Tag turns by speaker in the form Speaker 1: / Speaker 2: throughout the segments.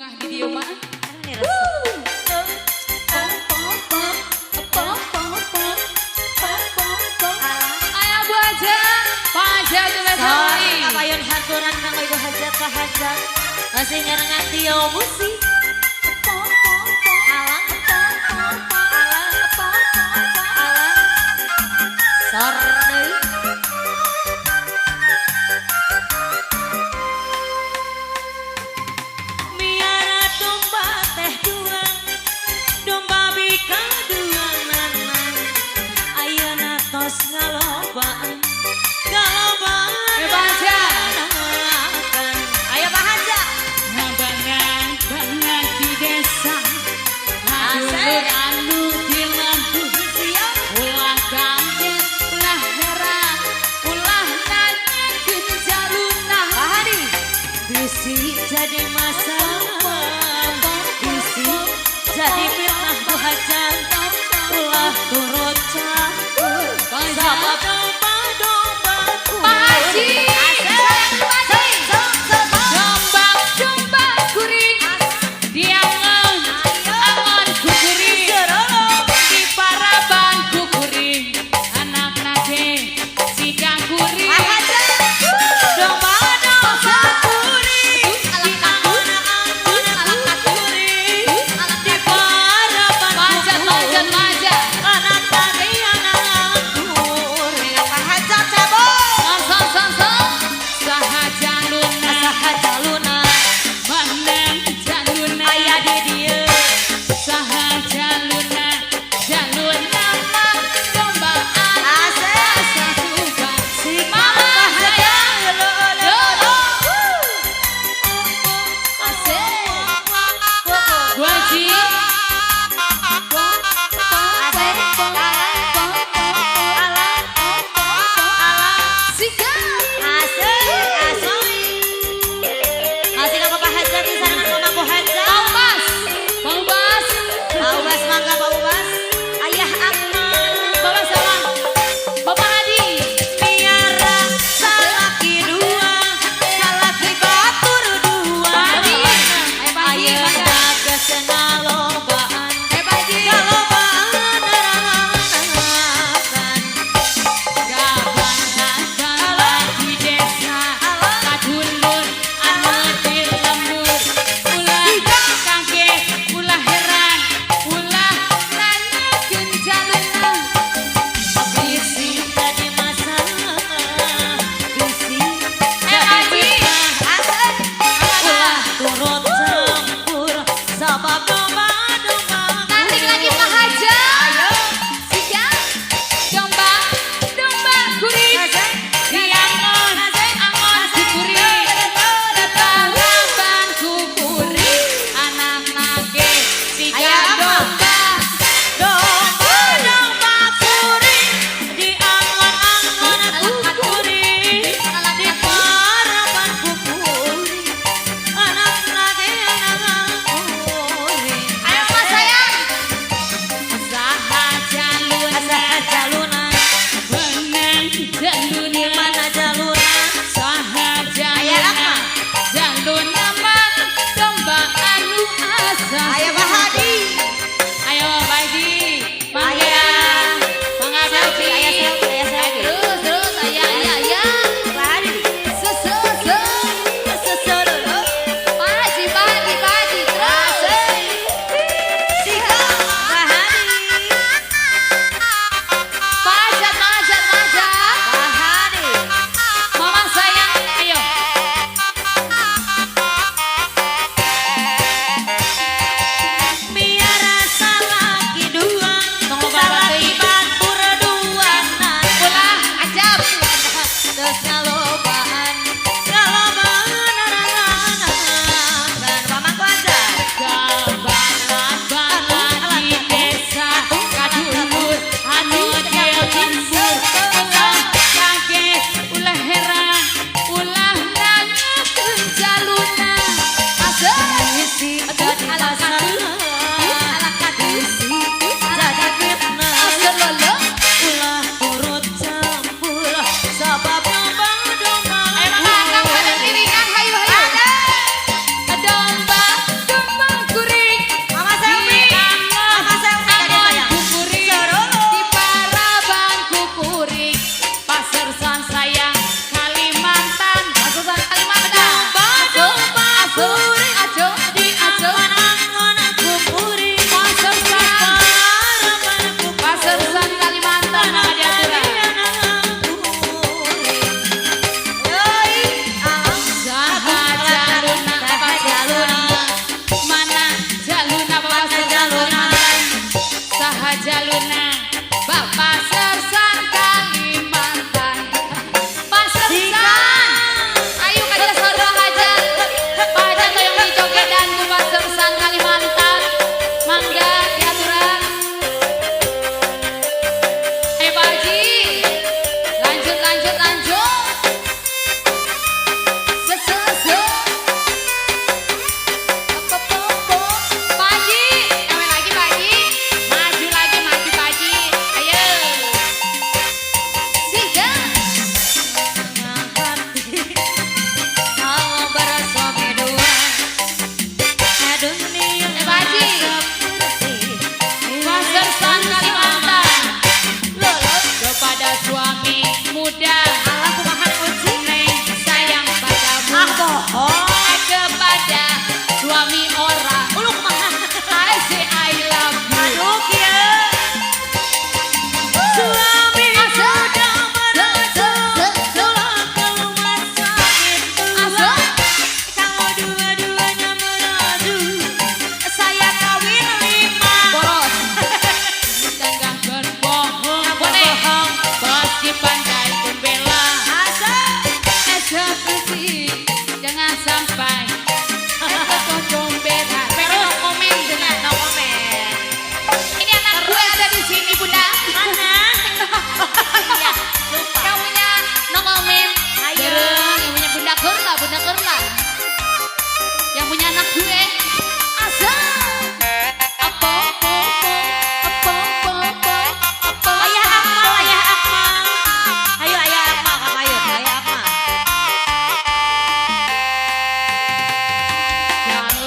Speaker 1: bunga di dia mah.
Speaker 2: Ini resep.
Speaker 1: Ayo Bu Haja, Pak Haja tulis
Speaker 2: Sorry, kapayon haturan kang ibu hajat Pak Hajat. Masih ngerengan Tio Musi. Alang, sorry. Miara domba teh duang, domba bika duang nanang. Ayeuna tos ngalobaan, galobaan.
Speaker 1: Ayo Pak Haja.
Speaker 2: Ayo Pak Haja.
Speaker 1: Ngabangan banget di desa.
Speaker 2: Asik.
Speaker 1: Dulur anu di Lampung.
Speaker 2: Siap.
Speaker 1: Ulah kaget, ulah heran, ulah nanya genjaluna.
Speaker 2: Pak Hadi. Bisi jadi masalah, bisi jadi fitnah Bu Hajar. Ulah turut campur sama domba-dombaku.
Speaker 1: Pak Haji.
Speaker 2: Asik.
Speaker 1: Domba kuring, diangan, angan kukuring, di paraban kukuring, anak nage, sidang kuring.
Speaker 2: Pak Hajar. Domba-domba kuring, di angan-angan kuring, di paraban
Speaker 1: Manjat, manjat,
Speaker 2: kukuring.
Speaker 1: manjat.
Speaker 2: Anak tadi anak anggur,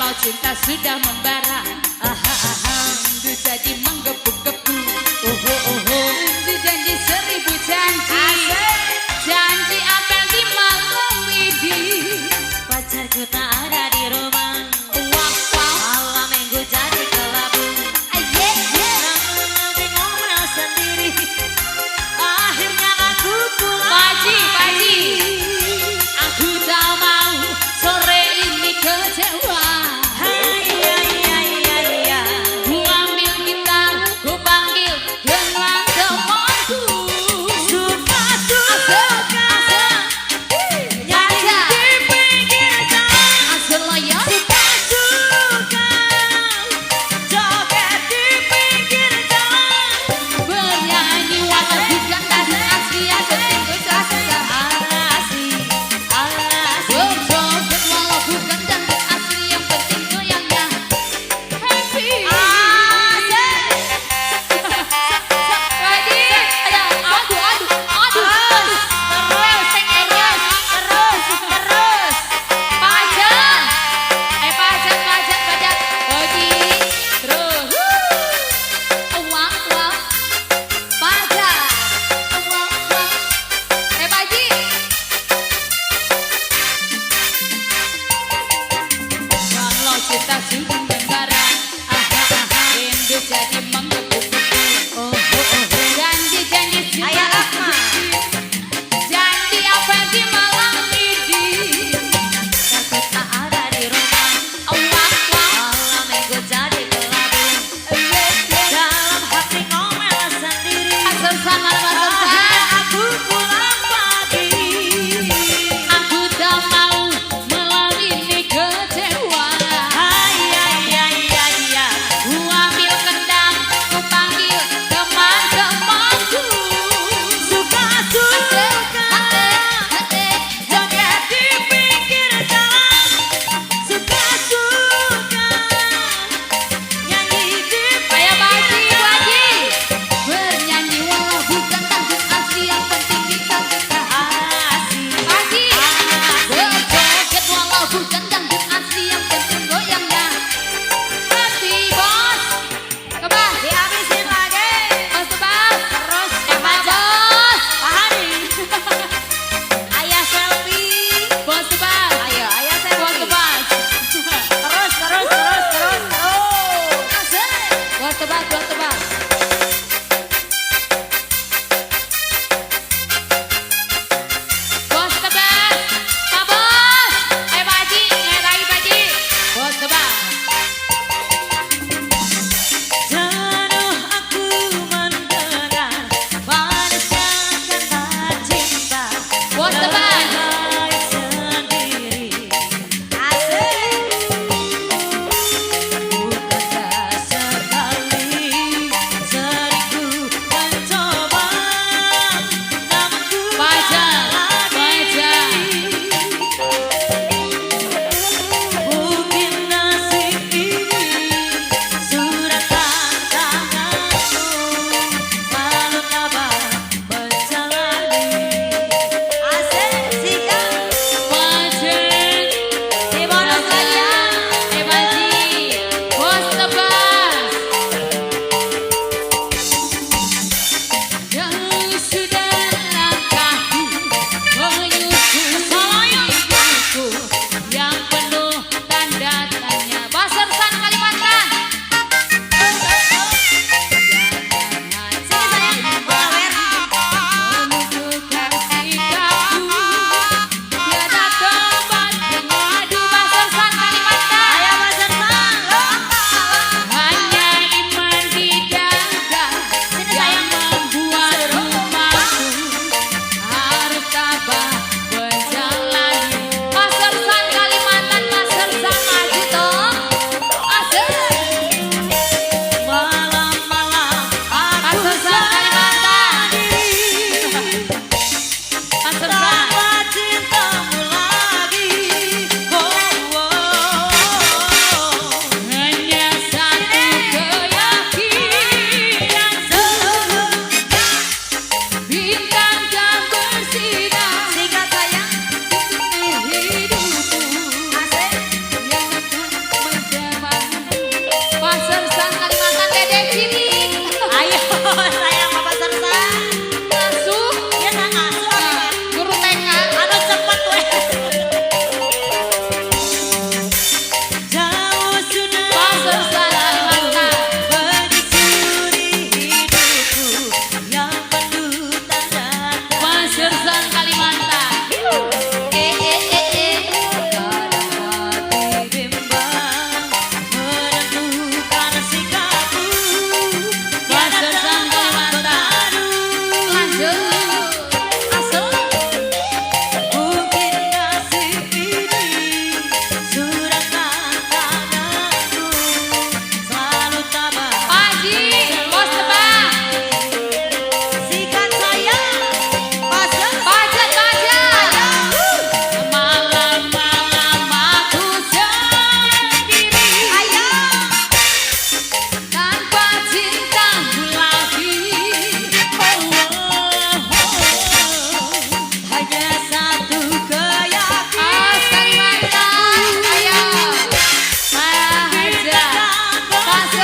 Speaker 1: Kalau cinta sudah membara, rindu jadi menggebu-gebu. Rindu janji 1000 janji, janji apel di malam ini.
Speaker 2: Pacarku tak ada di rumah,
Speaker 1: Wah, wah,
Speaker 2: malam minggu jadi kelabu. Nanti ngomel sendiri, akhirnya aku pulang.
Speaker 1: Paji, Paji, aku tak mau sore ini kecewa. Ku ambil gitar, ku panggil dengan temanku.
Speaker 2: Suka-suka nyanyi di pinggir jalan.
Speaker 1: Asal lo ya.
Speaker 2: Suka-suka joget di pinggir jalan.
Speaker 1: Bernyanyi walau bukan tanah asli ada tinggal sasa. Berjoget walau bukan tanah asli yang penting goyangnya happy. Ready? Ada aduh aduh aduh. Pajak. Pajak. Ready? Terus. Wah wah. Pajak. Wah wah. Paji. Kalau cinta sudah membara, rindu jadi menggebu-gebu. Janji-janji sudah
Speaker 2: Ayah Rahma.
Speaker 1: janji apa di malam ini.
Speaker 2: Aku tak ada di rumah,
Speaker 1: Wah wah.
Speaker 2: malam minggu jadi kelabu. Dalam hati ngomel sendiri,
Speaker 1: Asal sama asal
Speaker 2: akhirnya aku pulang pagi.
Speaker 1: aku tak mau malam ini kecewa. Ku ambil kendang, ku panggil teman-temanku.
Speaker 2: Suka-suka joget di pinggir jalan. Suka-suka nyanyi di
Speaker 1: Ayo
Speaker 2: pinggir
Speaker 1: Baji, bernyanyi walau bukan tanggung asli yang penting kita suka asik. Baji, berjoget walau bukan tanggung asli yang penting goyangnya happy bos. Kebas,
Speaker 2: dihabisin lagi.
Speaker 1: bos kebas.
Speaker 2: Terus
Speaker 1: Bos,
Speaker 2: Pak Hadi. Ayah selfie.
Speaker 1: bos kebas.
Speaker 2: Ayo, ayah
Speaker 1: Bos
Speaker 2: selfie.
Speaker 1: kebas.
Speaker 2: Terus.
Speaker 1: Bos kebas, bos kebas. Bos kebas, Pak Bos. Ayo Baji, lagi Baji. Bos kebas.
Speaker 2: Jatuh aku mendengar panasnya kata cinta.
Speaker 1: Bos tebal.
Speaker 2: Terbaik sendiri. Asik. Bukankah sekali seribu mencoba namaku
Speaker 1: Pajak, pajak.
Speaker 2: mungkin nasib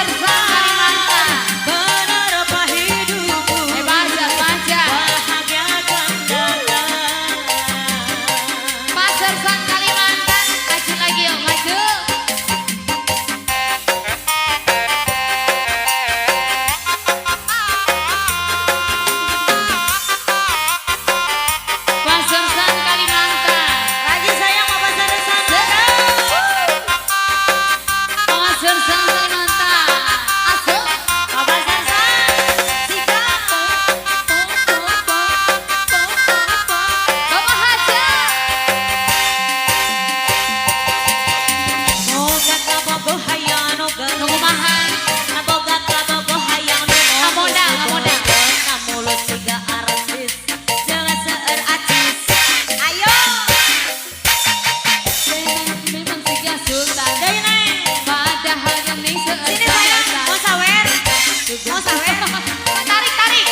Speaker 1: Sersan Kalimantan.
Speaker 2: benar apa hidupku
Speaker 1: Baja, baja.
Speaker 2: bahagiakan datang.
Speaker 1: Pak Sersan Kalimantan. Maju lagi yuk, maju. Pak Sersan Kalimantan.
Speaker 2: Rajin sayang Papa Sersan.
Speaker 1: Pak Sersan Kalimantan. Asuk.
Speaker 2: Papa Sersan. Sikap.
Speaker 1: Bapak Haja.
Speaker 2: Moga kabogo hayano gano.
Speaker 1: Nukumahan.
Speaker 2: Naboga kabogo hayano.
Speaker 1: Ngamoda, ngamoda.
Speaker 2: Namulut siga artis. Jangan seueur acis. Ayo.
Speaker 1: Memang tiga sultan.
Speaker 2: Dari neng.
Speaker 1: Padahal yang nih
Speaker 2: Sini sayang. Mau sawer. Mau sawer.
Speaker 1: Tarik, tarik.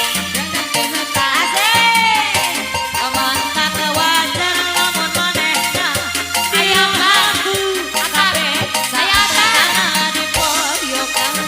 Speaker 2: Asik. Mantap kewajar lamun manehna. Ayam aku. Akabe.
Speaker 1: Saya akan.
Speaker 2: Di poyo kang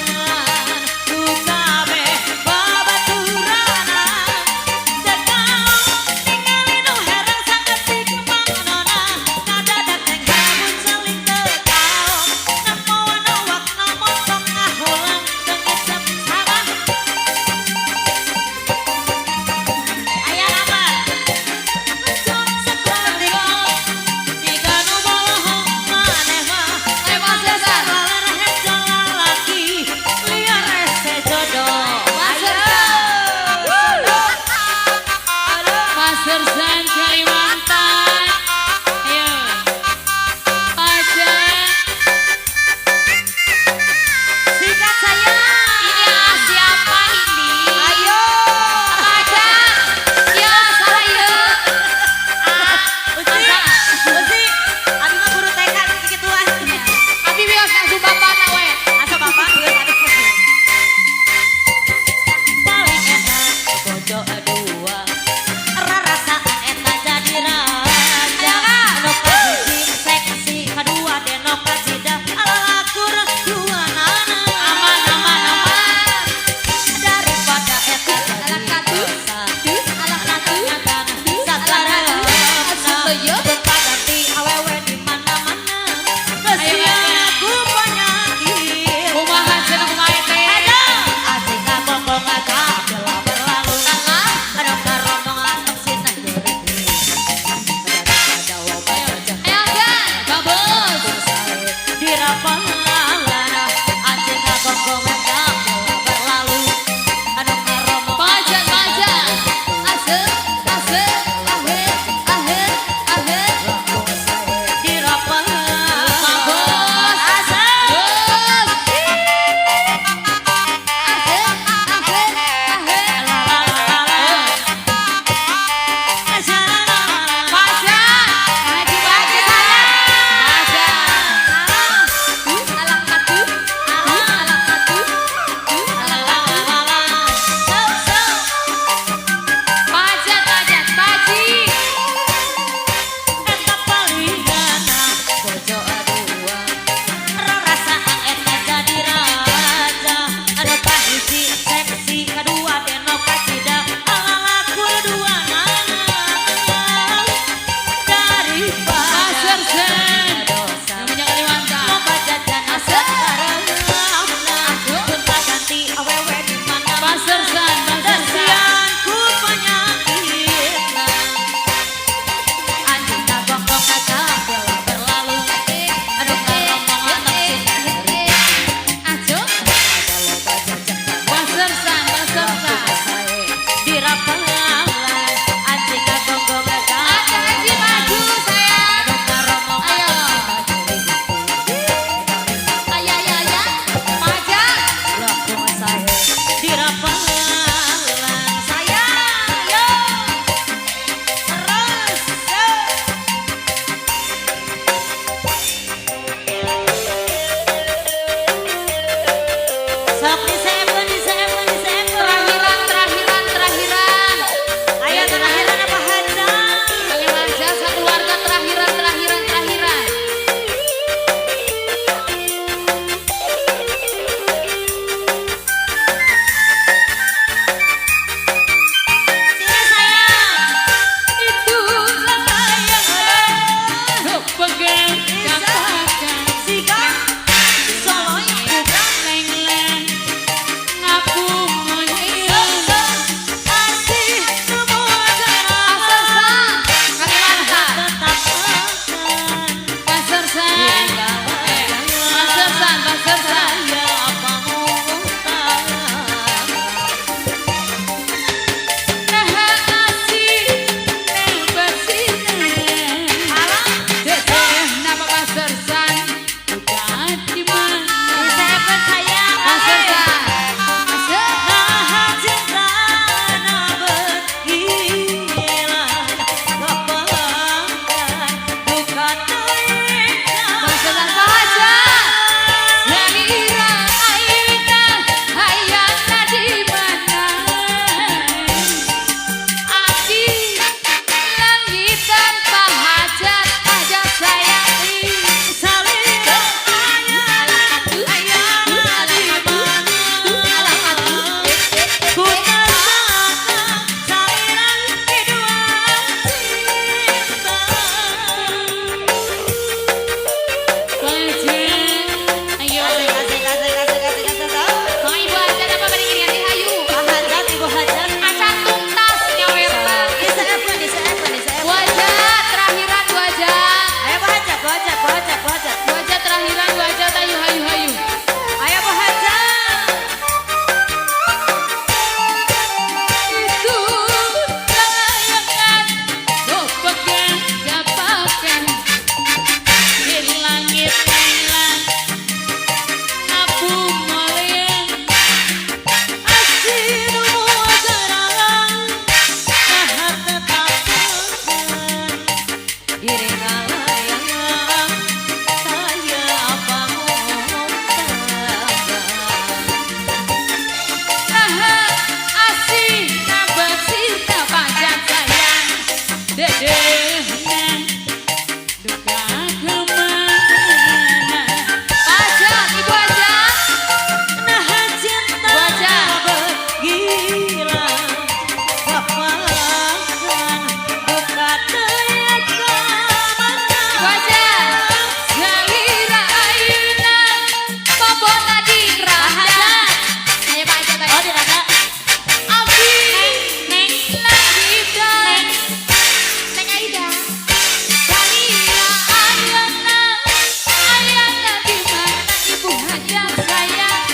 Speaker 1: dan sayang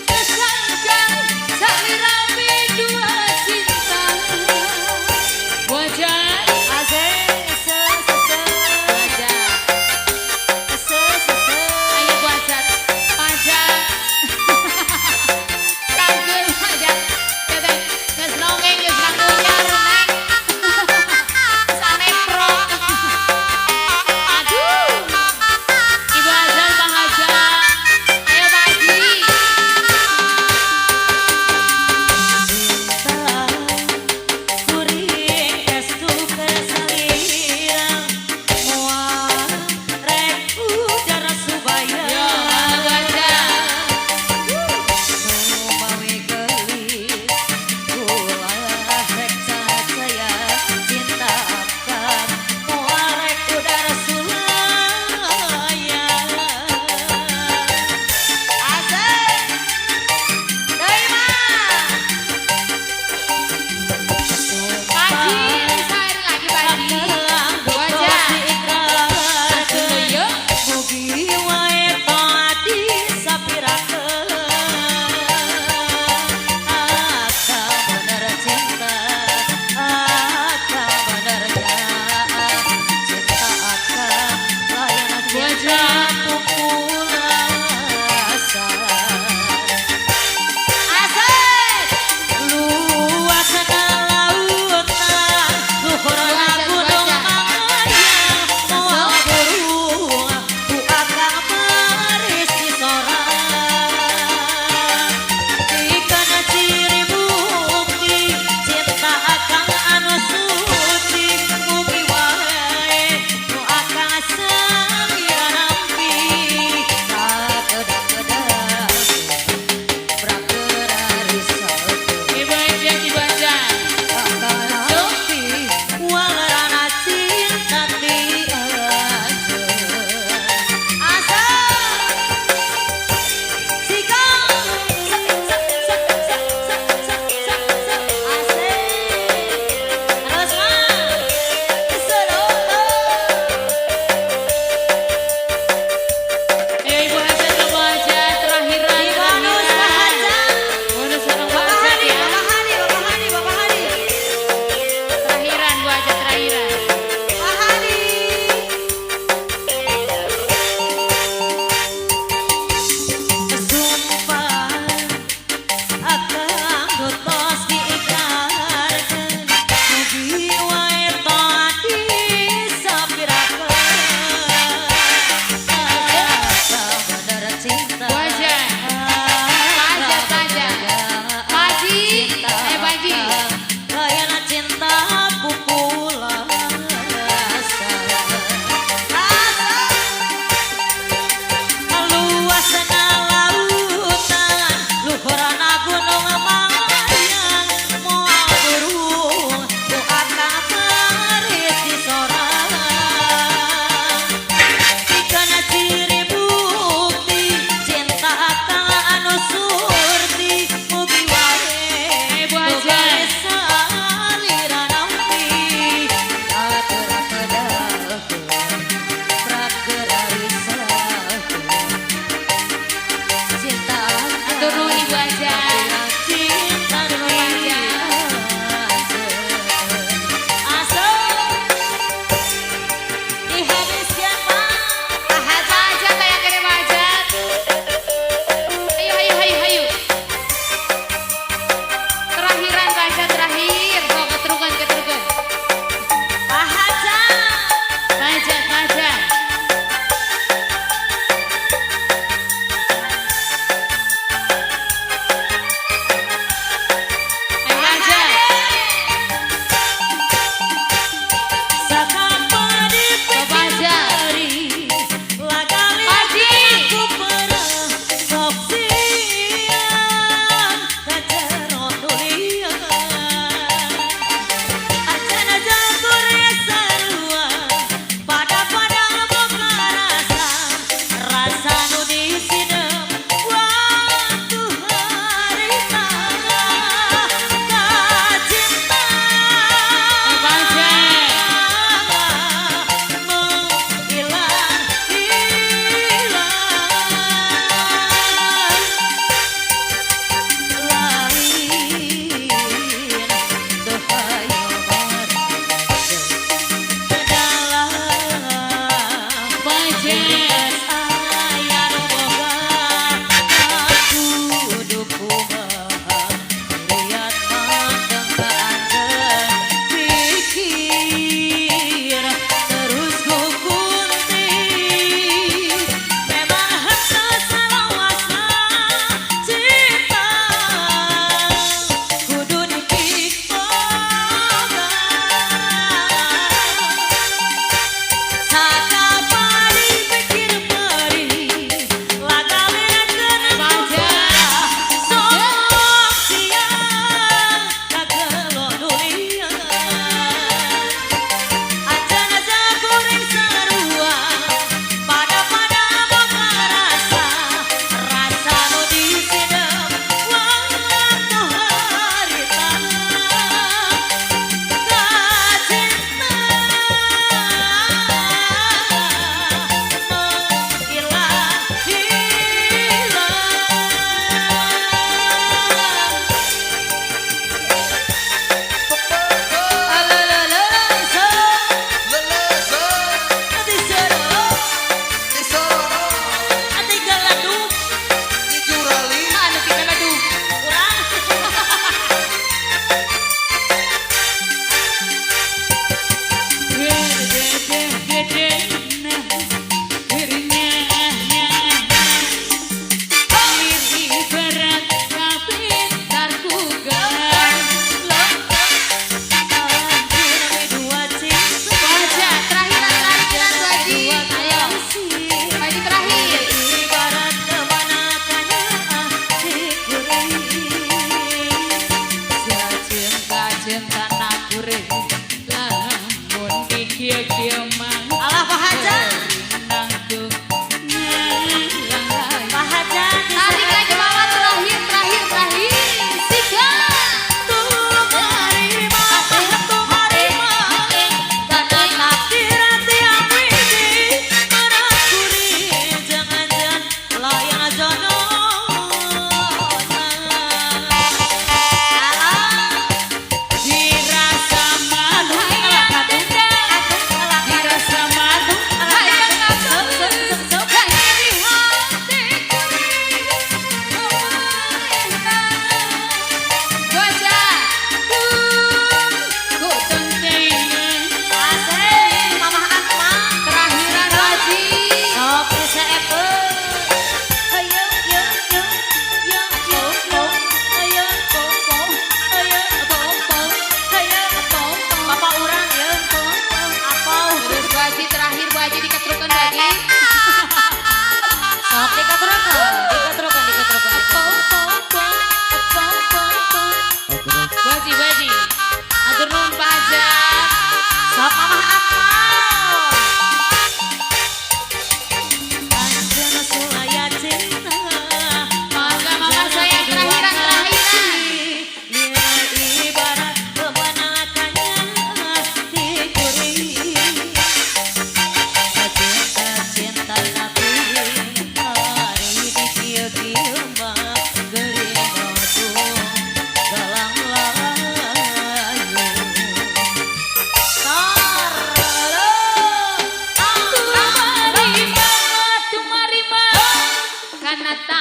Speaker 1: kesankan saling rapi dua cinta wajah
Speaker 2: Asik,
Speaker 1: ayo wajah pajak kagel pajak teteh geus nongeng geus ngagunya renang sanepro aduh Ibu Azal Bang Haja ayo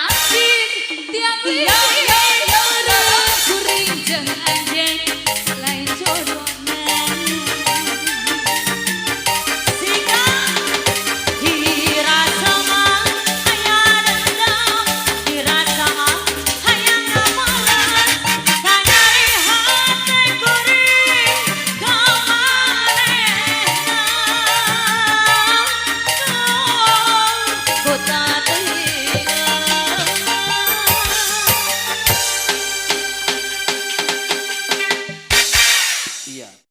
Speaker 1: asik tiang lilin kuring jeung anjing